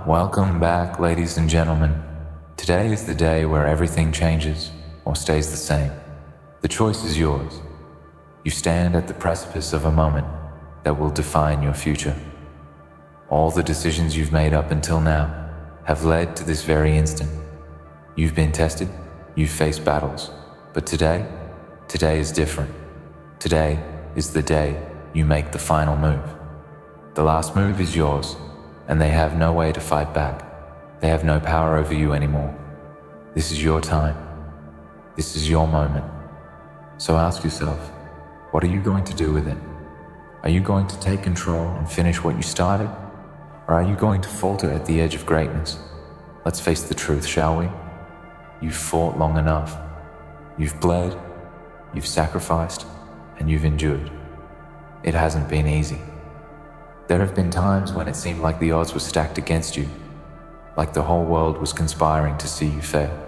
Welcome back, ladies and gentlemen. Today is the day where everything changes or stays the same. The choice is yours. You stand at the precipice of a moment that will define your future. All the decisions you've made up until now have led to this very instant. You've been tested, you've faced battles, but today is different. Today is the day you make the final move. The last move is yours, and they have no way to fight back. They have no power over you anymore. This is your time. This is your moment. So ask yourself, what are you going to do with it? Are you going to take control and finish what you started? Or are you going to falter at the edge of greatness? Let's face the truth, shall we? You've fought long enough. You've bled, you've sacrificed, and you've endured. It hasn't been easy. There have been times when it seemed like the odds were stacked against you, like the whole world was conspiring to see you fail.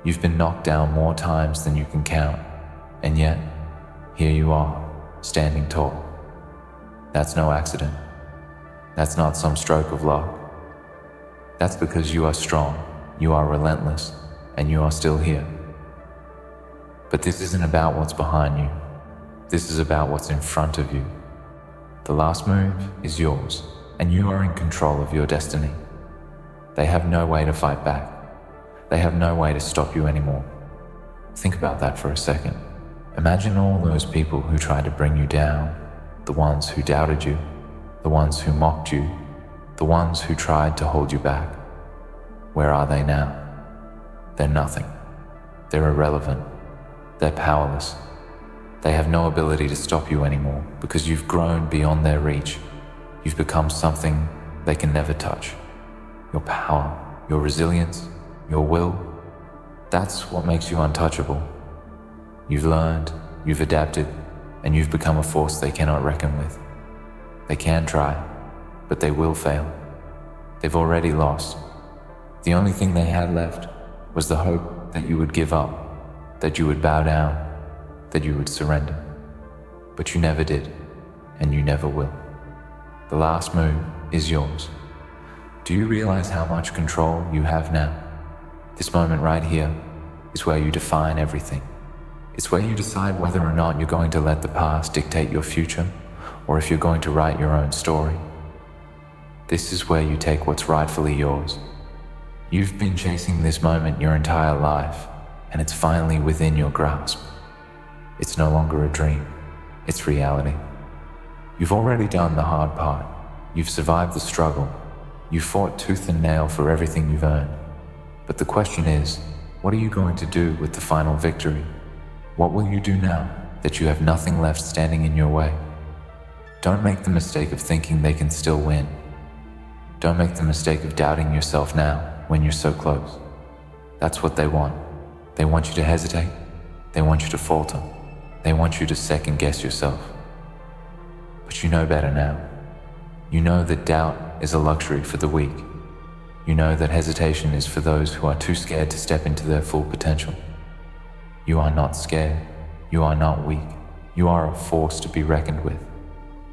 You've been knocked down more times than you can count, and yet, here you are, standing tall. That's no accident. That's not some stroke of luck. That's because you are strong, you are relentless, and you are still here. But this isn't about what's behind you. This is about what's in front of you. The last move is yours, and you are in control of your destiny. They have no way to fight back. They have no way to stop you anymore. Think about that for a second. Imagine all those people who tried to bring you down, the ones who doubted you, the ones who mocked you, the ones who tried to hold you back. Where are they now? They're nothing. They're irrelevant. They're powerless. They have no ability to stop you anymore because you've grown beyond their reach. You've become something they can never touch. Your power, your resilience, your will, that's what makes you untouchable. You've learned, you've adapted, and you've become a force they cannot reckon with. They can try, but they will fail. They've already lost. The only thing they had left was the hope that you would give up, that you would bow down, that you would surrender. But you never did, and you never will. The last move is yours. Do you realize how much control you have now? This moment right here is where you define everything. It's where you decide whether or not you're going to let the past dictate your future, or if you're going to write your own story. This is where you take what's rightfully yours. You've been chasing this moment your entire life, and it's finally within your grasp. It's no longer a dream, it's reality. You've already done the hard part. You've survived the struggle. You fought tooth and nail for everything you've earned. But the question is, what are you going to do with the final victory? What will you do now that you have nothing left standing in your way? Don't make the mistake of thinking they can still win. Don't make the mistake of doubting yourself now when you're so close. That's what they want. They want you to hesitate. They want you to falter. They want you to second guess yourself. But you know better now. You know that doubt is a luxury for the weak. You know that hesitation is for those who are too scared to step into their full potential. You are not scared. You are not weak. You are a force to be reckoned with.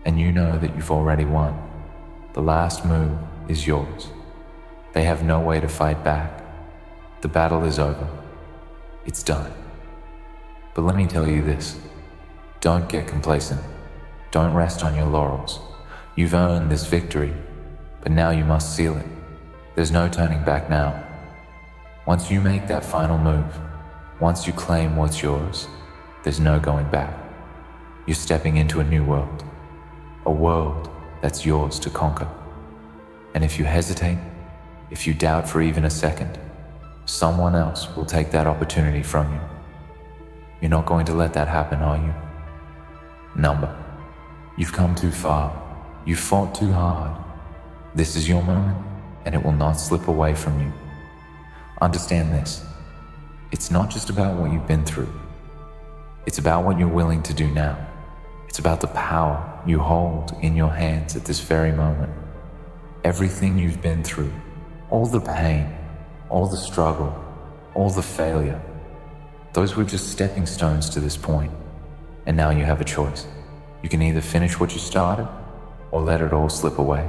And you know that you've already won. The last move is yours. They have no way to fight back. The battle is over. It's done. But let me tell you this. Don't get complacent. Don't rest on your laurels. You've earned this victory, but now you must seal it. There's no turning back now. Once you make that final move, once you claim what's yours, there's no going back. You're stepping into a new world, a world that's yours to conquer. And if you hesitate, if you doubt for even a second, someone else will take that opportunity from you. You're not going to let that happen, are you? Number. You've come too far. You've fought too hard. This is your moment, and it will not slip away from you. Understand this. It's not just about what you've been through. It's about what you're willing to do now. It's about the power you hold in your hands at this very moment. Everything you've been through, all the pain, all the struggle, all the failure, those were just stepping stones to this point. And now you have a choice. You can either finish what you started or let it all slip away.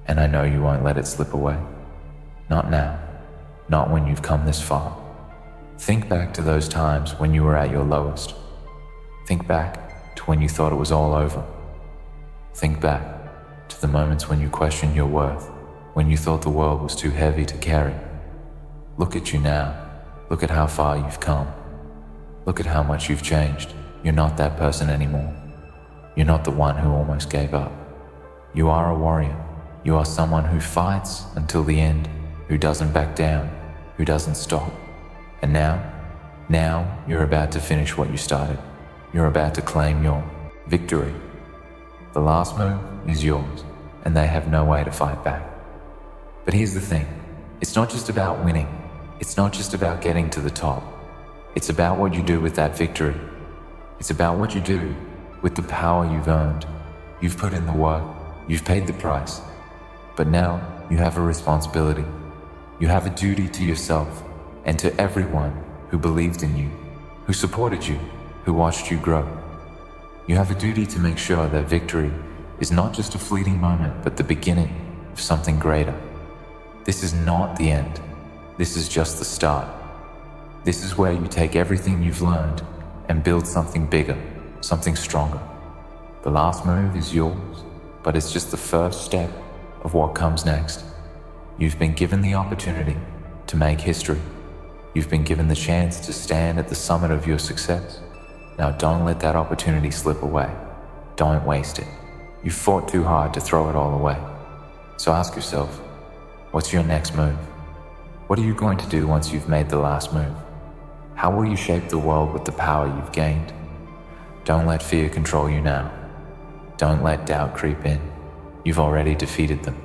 and I know you won't let it slip away. Not now, not when you've come this far. Think back to those times when you were at your lowest. Think back to when you thought it was all over. Think back to the moments when you questioned your worth, when you thought the world was too heavy to carry. Look at you now. Look at how far you've come. Look at how much you've changed. You're not that person anymore. You're not the one who almost gave up. You are a warrior. You are someone who fights until the end, who doesn't back down, who doesn't stop. And now you're about to finish what you started. You're about to claim your victory. The last move is yours, and they have no way to fight back. But here's the thing. It's not just about winning. It's not just about getting to the top. It's about what you do with that victory. It's about what you do with the power you've earned. You've put in the work. You've paid the price. But now you have a responsibility. You have a duty to yourself and to everyone who believed in you, who supported you, who watched you grow. You have a duty to make sure that victory is not just a fleeting moment, but the beginning of something greater. This is not the end. This is just the start. This is where you take everything you've learned and build something bigger, something stronger. The last move is yours, but it's just the first step of what comes next. You've been given the opportunity to make history. You've been given the chance to stand at the summit of your success. Now don't let that opportunity slip away. Don't waste it. You fought too hard to throw it all away. So ask yourself, what's your next move? What are you going to do once you've made the last move? How will you shape the world with the power you've gained? Don't let fear control you now. Don't let doubt creep in. You've already defeated them.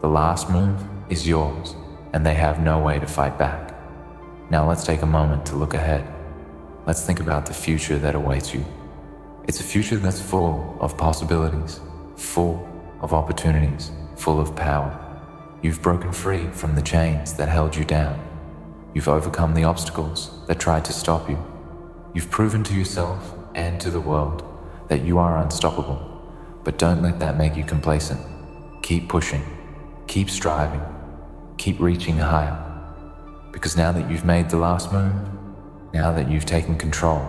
The last move is yours, and they have no way to fight back. Now let's take a moment to look ahead. Let's think about the future that awaits you. It's a future that's full of possibilities, full of opportunities, full of power. You've broken free from the chains that held you down. You've overcome the obstacles that tried to stop you. You've proven to yourself and to the world that you are unstoppable. But don't let that make you complacent. Keep pushing, keep striving, keep reaching higher. Because now that you've made the last move, now that you've taken control,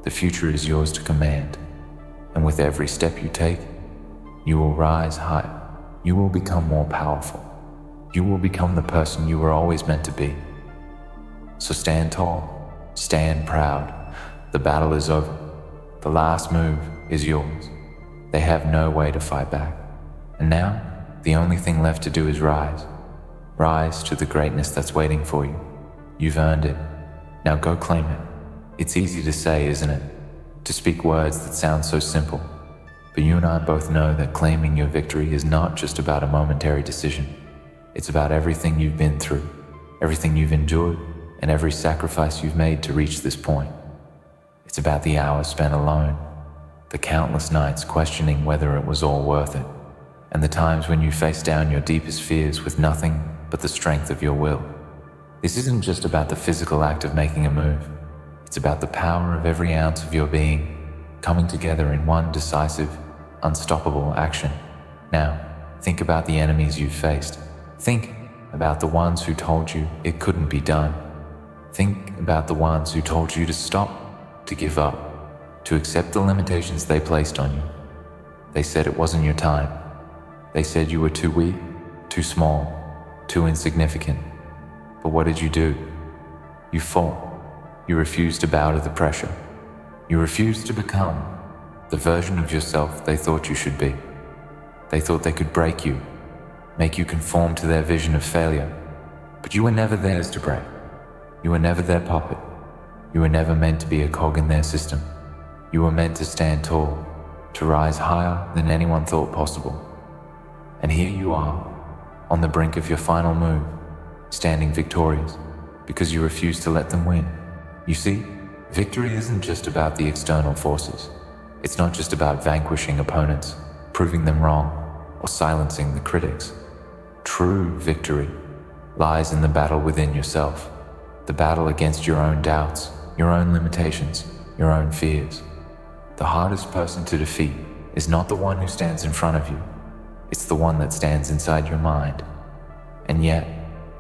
the future is yours to command. And with every step you take, you will rise higher. You will become more powerful. You will become the person you were always meant to be. So stand tall, stand proud. The battle is over. The last move is yours. They have no way to fight back. And now, the only thing left to do is rise. Rise to the greatness that's waiting for you. You've earned it. Now go claim it. It's easy to say, isn't it? To speak words that sound so simple. But you and I both know that claiming your victory is not just about a momentary decision. It's about everything you've been through, everything you've endured, and every sacrifice you've made to reach this point. It's about the hours spent alone, the countless nights questioning whether it was all worth it, and the times when you faced down your deepest fears with nothing but the strength of your will. This isn't just about the physical act of making a move. It's about the power of every ounce of your being coming together in one decisive, unstoppable action. Now, think about the enemies you've faced. Think about the ones who told you it couldn't be done. Think about the ones who told you to stop, to give up, to accept the limitations they placed on you. They said it wasn't your time. They said you were too weak, too small, too insignificant. But what did you do? You fought. You refused to bow to the pressure. You refused to become the version of yourself they thought you should be. They thought they could break you, make you conform to their vision of failure. But you were never theirs to break. You were never their puppet. You were never meant to be a cog in their system. You were meant to stand tall, to rise higher than anyone thought possible. And here you are, on the brink of your final move, standing victorious, because you refuse to let them win. You see, victory isn't just about the external forces. It's not just about vanquishing opponents, proving them wrong, or silencing the critics. True victory lies in the battle within yourself, the battle against your own doubts, your own limitations, your own fears. The hardest person to defeat is not the one who stands in front of you. It's the one that stands inside your mind. And yet,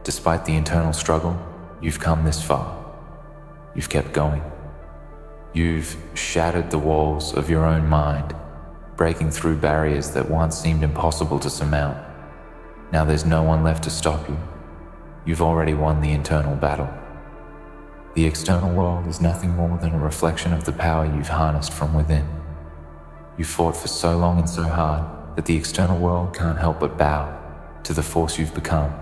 despite the internal struggle, you've come this far. You've kept going. You've shattered the walls of your own mind, breaking through barriers that once seemed impossible to surmount. Now there's no one left to stop you. You've already won the internal battle. The external world is nothing more than a reflection of the power you've harnessed from within. You fought for so long and so hard that the external world can't help but bow to the force you've become.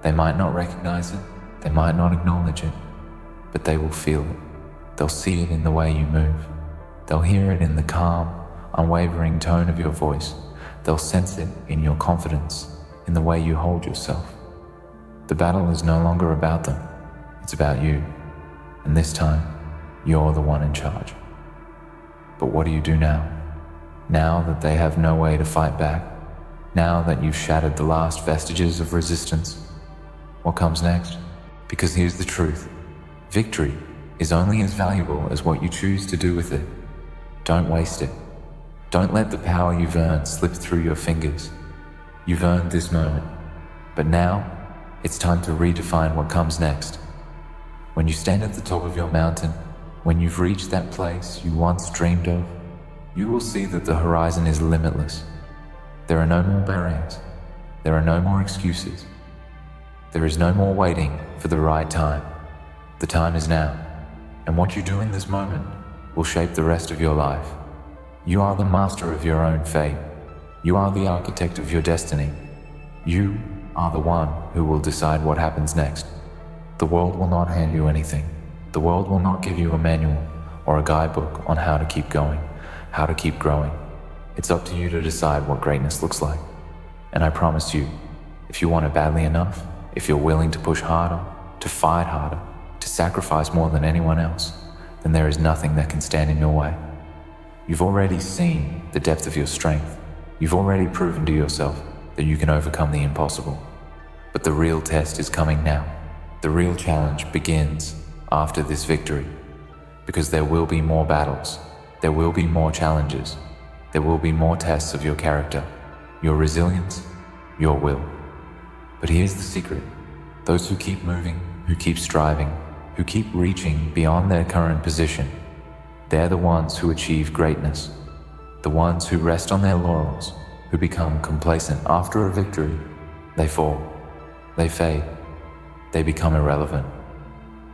They might not recognize it, they might not acknowledge it, but they will feel it. They'll see it in the way you move. They'll hear it in the calm, unwavering tone of your voice. They'll sense it in your confidence, in the way you hold yourself. The battle is no longer about them, it's about you. And this time, you're the one in charge. But what do you do now? Now that they have no way to fight back, now that you've shattered the last vestiges of resistance, what comes next? Because here's the truth. Victory is only as valuable as what you choose to do with it. Don't waste it. Don't let the power you've earned slip through your fingers. You've earned this moment, but now it's time to redefine what comes next. When you stand at the top of your mountain, when you've reached that place you once dreamed of, you will see that the horizon is limitless. There are no more barriers. There are no more excuses. There is no more waiting for the right time. The time is now, and what you do in this moment will shape the rest of your life. You are the master of your own fate. You are the architect of your destiny. You are the one who will decide what happens next. The world will not hand you anything. The world will not give you a manual or a guidebook on how to keep going, how to keep growing. It's up to you to decide what greatness looks like. And I promise you, if you want it badly enough, if you're willing to push harder, to fight harder, to sacrifice more than anyone else, then there is nothing that can stand in your way. You've already seen the depth of your strength. You've already proven to yourself that you can overcome the impossible. But the real test is coming now. The real challenge begins after this victory, because there will be more battles, there will be more challenges, there will be more tests of your character, your resilience, your will. But here's the secret. Those who keep moving, who keep striving, who keep reaching beyond their current position, they're the ones who achieve greatness. The ones who rest on their laurels, who become complacent after a victory, they fall, they fade, they become irrelevant.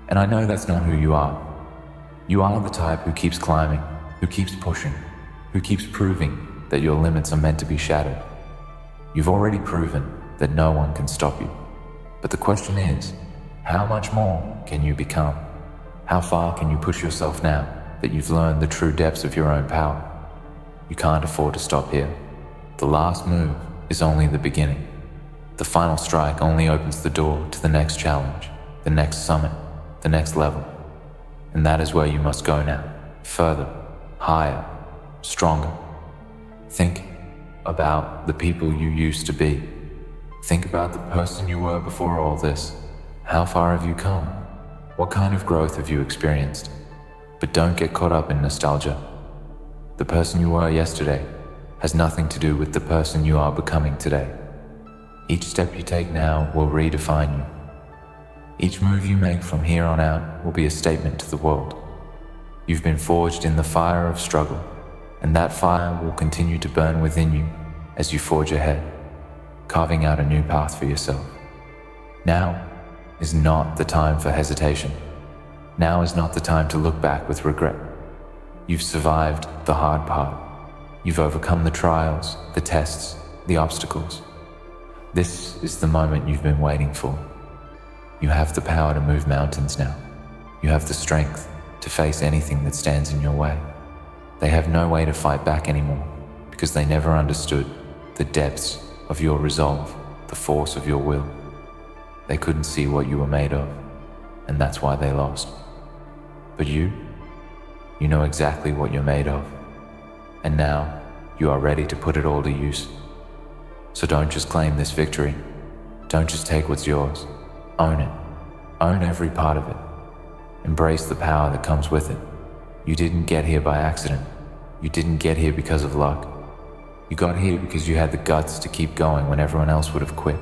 And I know that's not who you are. You are the type who keeps climbing, who keeps pushing, who keeps proving that your limits are meant to be shattered. You've already proven that no one can stop you. But the question is, how much more can you become? How far can you push yourself now that you've learned the true depths of your own power? You can't afford to stop here. The last move is only the beginning. The final strike only opens the door to the next challenge, the next summit, the next level. And that is where you must go now, further, higher, stronger. Think about the people you used to be. Think about the person you were before all this. How far have you come? What kind of growth have you experienced? But don't get caught up in nostalgia. The person you were yesterday has nothing to do with the person you are becoming today. Each step you take now will redefine you. Each move you make from here on out will be a statement to the world. You've been forged in the fire of struggle, and that fire will continue to burn within you as you forge ahead, carving out a new path for yourself. Now is not the time for hesitation. Now is not the time to look back with regret. You've survived the hard part. You've overcome the trials, the tests, the obstacles. This is the moment you've been waiting for. You have the power to move mountains now. You have the strength to face anything that stands in your way. They have no way to fight back anymore because they never understood the depths of your resolve, the force of your will. They couldn't see what you were made of, and that's why they lost. But you know exactly what you're made of, and now you are ready to put it all to use. So don't just claim this victory. Don't just take what's yours. Own it. Own every part of it. Embrace the power that comes with it. You didn't get here by accident. You didn't get here because of luck. You got here because you had the guts to keep going when everyone else would have quit.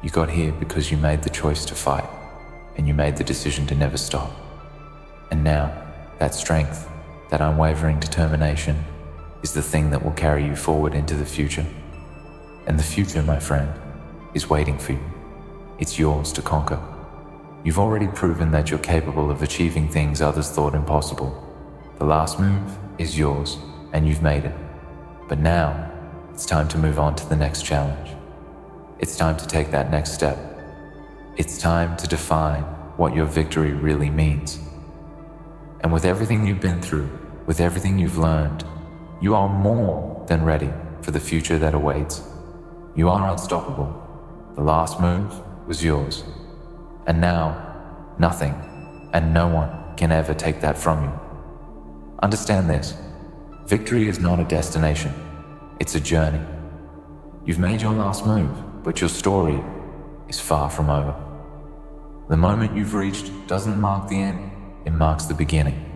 You got here because you made the choice to fight, and you made the decision to never stop. And now, that strength, that unwavering determination, is the thing that will carry you forward into the future. And the future, my friend, is waiting for you. It's yours to conquer. You've already proven that you're capable of achieving things others thought impossible. The last move is yours, and you've made it. But now, it's time to move on to the next challenge. It's time to take that next step. It's time to define what your victory really means. And with everything you've been through, with everything you've learned, you are more than ready for the future that awaits. You are unstoppable. The last move was yours. And now, nothing and no one can ever take that from you. Understand this. Victory is not a destination. It's a journey. You've made your last move, but your story is far from over. The moment you've reached doesn't mark the end, it marks the beginning.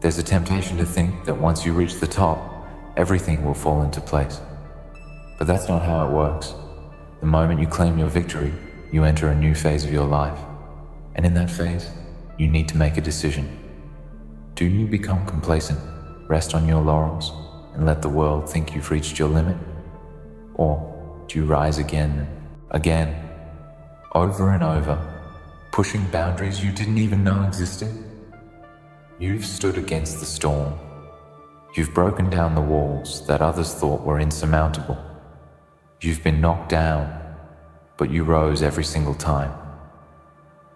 There's a temptation to think that once you reach the top, everything will fall into place. But that's not how it works. The moment you claim your victory, you enter a new phase of your life. And in that phase, you need to make a decision. Do you become complacent, rest on your laurels, and let the world think you've reached your limit? Or do you rise again and again, over and over, pushing boundaries you didn't even know existed? You've stood against the storm. You've broken down the walls that others thought were insurmountable. You've been knocked down, but you rose every single time.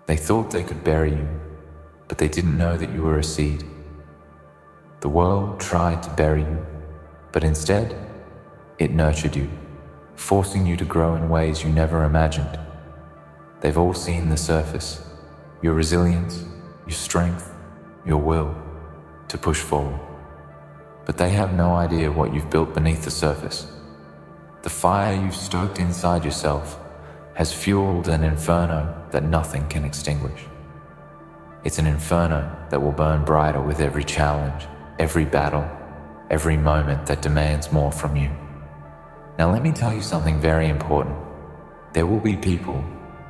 They thought they could bury you, but they didn't know that you were a seed. The world tried to bury you, but instead, it nurtured you, forcing you to grow in ways you never imagined. They've all seen the surface, your resilience, your strength, your will to push forward. But they have no idea what you've built beneath the surface. The fire you've stoked inside yourself has fueled an inferno that nothing can extinguish. It's an inferno that will burn brighter with every challenge, every battle, every moment that demands more from you. Now let me tell you something very important. There will be people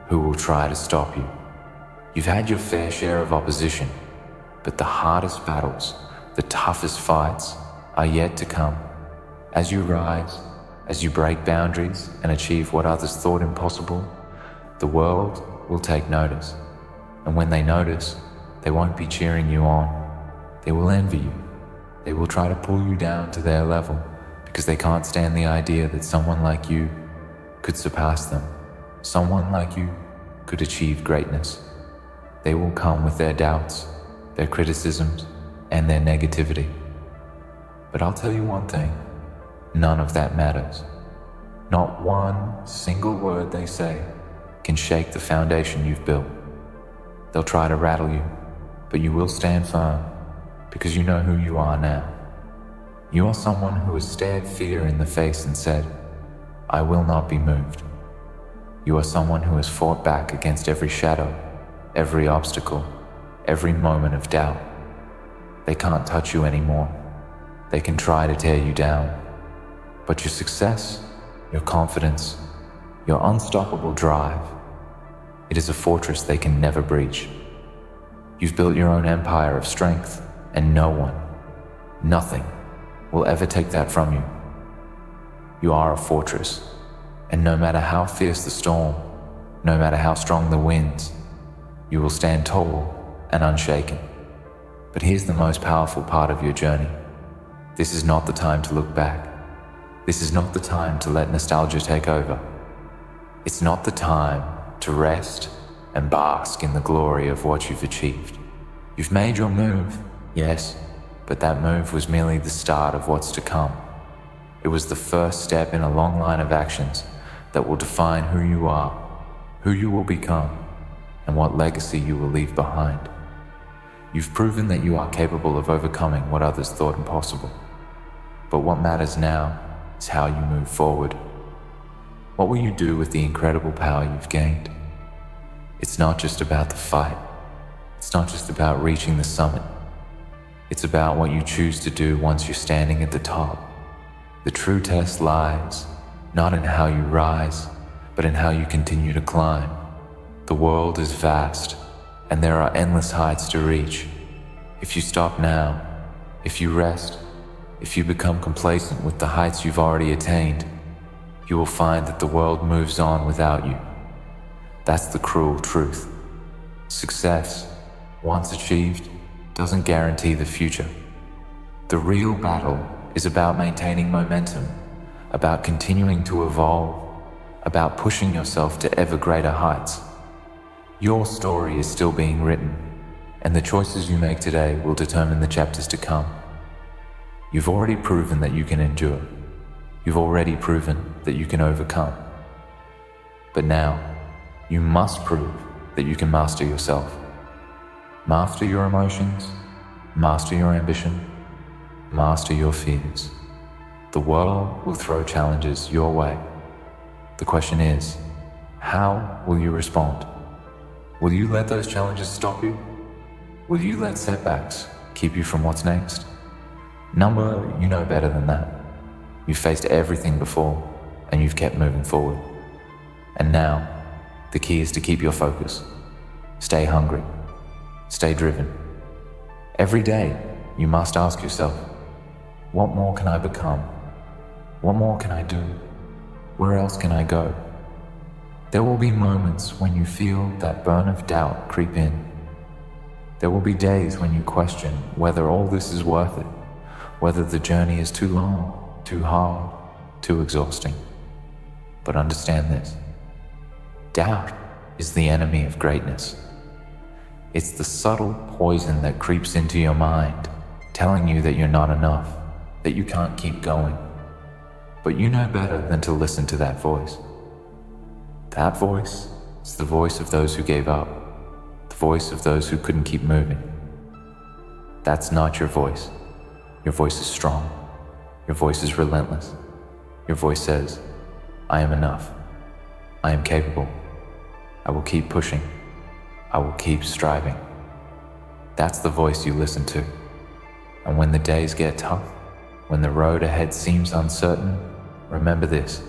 who will try to stop you. You've had your fair share of opposition, but the hardest battles, the toughest fights are yet to come. As you rise, as you break boundaries and achieve what others thought impossible, the world will take notice. And when they notice, they won't be cheering you on. They will envy you. They will try to pull you down to their level because they can't stand the idea that someone like you could surpass them. Someone like you could achieve greatness. They will come with their doubts, their criticisms, and their negativity. But I'll tell you one thing. None of that matters. Not one single word they say can shake the foundation you've built. They'll try to rattle you, but you will stand firm because you know who you are now. You are someone who has stared fear in the face and said, "I will not be moved." You are someone who has fought back against every shadow, every obstacle, every moment of doubt. They can't touch you anymore. They can try to tear you down. But your success, your confidence, your unstoppable drive, it is a fortress they can never breach. You've built your own empire of strength, and no one, nothing, will ever take that from you. You are a fortress, and no matter how fierce the storm, no matter how strong the winds, you will stand tall and unshaken. But here's the most powerful part of your journey. This is not the time to look back. This is not the time to let nostalgia take over. It's not the time to rest and bask in the glory of what you've achieved. You've made your move, yes, but that move was merely the start of what's to come. It was the first step in a long line of actions that will define who you are, who you will become, and what legacy you will leave behind. You've proven that you are capable of overcoming what others thought impossible. But what matters now is how you move forward. What will you do with the incredible power you've gained? It's not just about the fight. It's not just about reaching the summit. It's about what you choose to do once you're standing at the top. The true test lies not in how you rise, but in how you continue to climb. The world is vast, and there are endless heights to reach. If you stop now, if you rest, if you become complacent with the heights you've already attained, you will find that the world moves on without you. That's the cruel truth. Success, once achieved, doesn't guarantee the future. The real battle is about maintaining momentum, about continuing to evolve, about pushing yourself to ever greater heights. Your story is still being written, and the choices you make today will determine the chapters to come. You've already proven that you can endure. You've already proven that you can overcome. But now, you must prove that you can master yourself. Master your emotions, master your ambition, master your fears. The world will throw challenges your way. The question is, how will you respond? Will you let those challenges stop you? Will you let setbacks keep you from what's next? Number, you know better than that. You've faced everything before, and you've kept moving forward. And now, the key is to keep your focus. Stay hungry. Stay driven. Every day, you must ask yourself, what more can I become? What more can I do? Where else can I go? There will be moments when you feel that burn of doubt creep in. There will be days when you question whether all this is worth it, whether the journey is too long, too hard, too exhausting. But understand this. Doubt is the enemy of greatness. It's the subtle poison that creeps into your mind, telling you that you're not enough, that you can't keep going. But you know better than to listen to that voice. That voice is the voice of those who gave up, the voice of those who couldn't keep moving. That's not your voice. Your voice is strong. Your voice is relentless. Your voice says, I am enough. I am capable. I will keep pushing. I will keep striving. That's the voice you listen to. And when the days get tough, when the road ahead seems uncertain, remember this.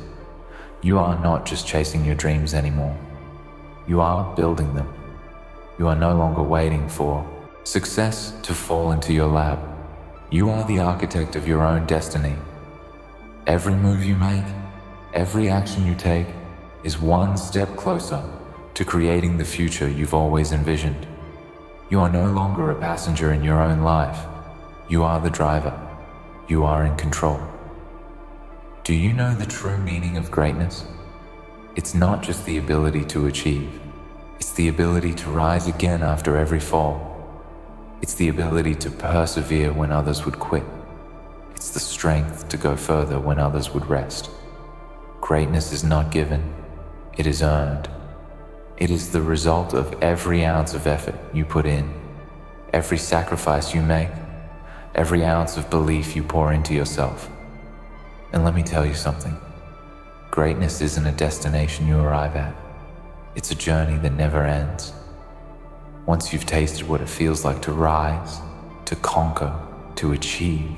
You are not just chasing your dreams anymore. You are building them. You are no longer waiting for success to fall into your lap. You are the architect of your own destiny. Every move you make, every action you take, is one step closer to creating the future you've always envisioned. You are no longer a passenger in your own life. You are the driver. You are in control. Do you know the true meaning of greatness? It's not just the ability to achieve. It's the ability to rise again after every fall. It's the ability to persevere when others would quit. It's the strength to go further when others would rest. Greatness is not given, it is earned. It is the result of every ounce of effort you put in, every sacrifice you make, every ounce of belief you pour into yourself. And let me tell you something. Greatness isn't a destination you arrive at. It's a journey that never ends. Once you've tasted what it feels like to rise, to conquer, to achieve,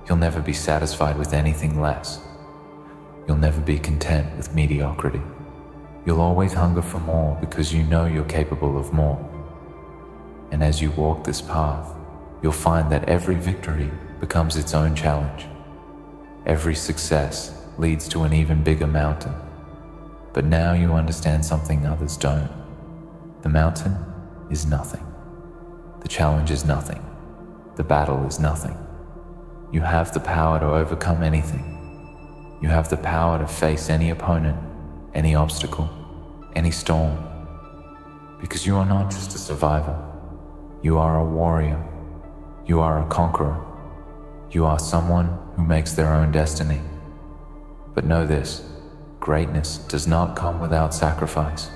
you'll never be satisfied with anything less. You'll never be content with mediocrity. You'll always hunger for more because you know you're capable of more. And as you walk this path, you'll find that every victory becomes its own challenge. Every success leads to an even bigger mountain. But now you understand something others don't. The mountain is nothing. The challenge is nothing. The battle is nothing. You have the power to overcome anything. You have the power to face any opponent, any obstacle, any storm. Because you are not just a survivor. You are a warrior. You are a conqueror. You are someone who makes their own destiny. But know this, greatness does not come without sacrifice.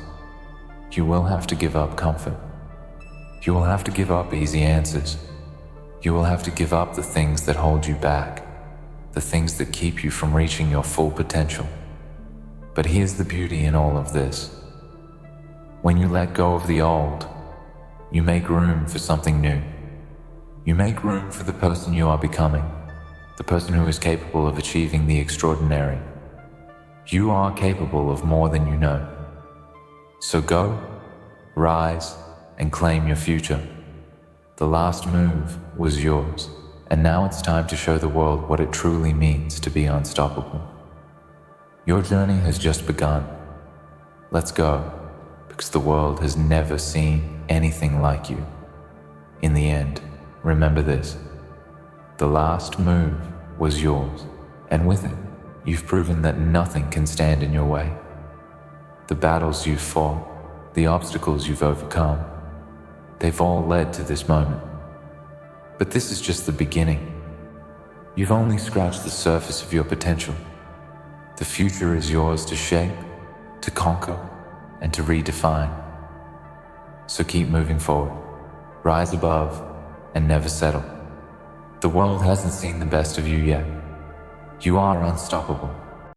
You will have to give up comfort. You will have to give up easy answers. You will have to give up the things that hold you back, the things that keep you from reaching your full potential. But here's the beauty in all of this. When you let go of the old, you make room for something new. You make room for the person you are becoming, the person who is capable of achieving the extraordinary. You are capable of more than you know. So go, rise, and claim your future. The last move was yours, and now it's time to show the world what it truly means to be unstoppable. Your journey has just begun. Let's go, because the world has never seen anything like you. In the end, remember this: the last move was yours, and with it, you've proven that nothing can stand in your way. The battles you've fought, the obstacles you've overcome, they've all led to this moment. But this is just the beginning. You've only scratched the surface of your potential. The future is yours to shape, to conquer, and to redefine. So keep moving forward, rise above, and never settle. The world hasn't seen the best of you yet. You are unstoppable.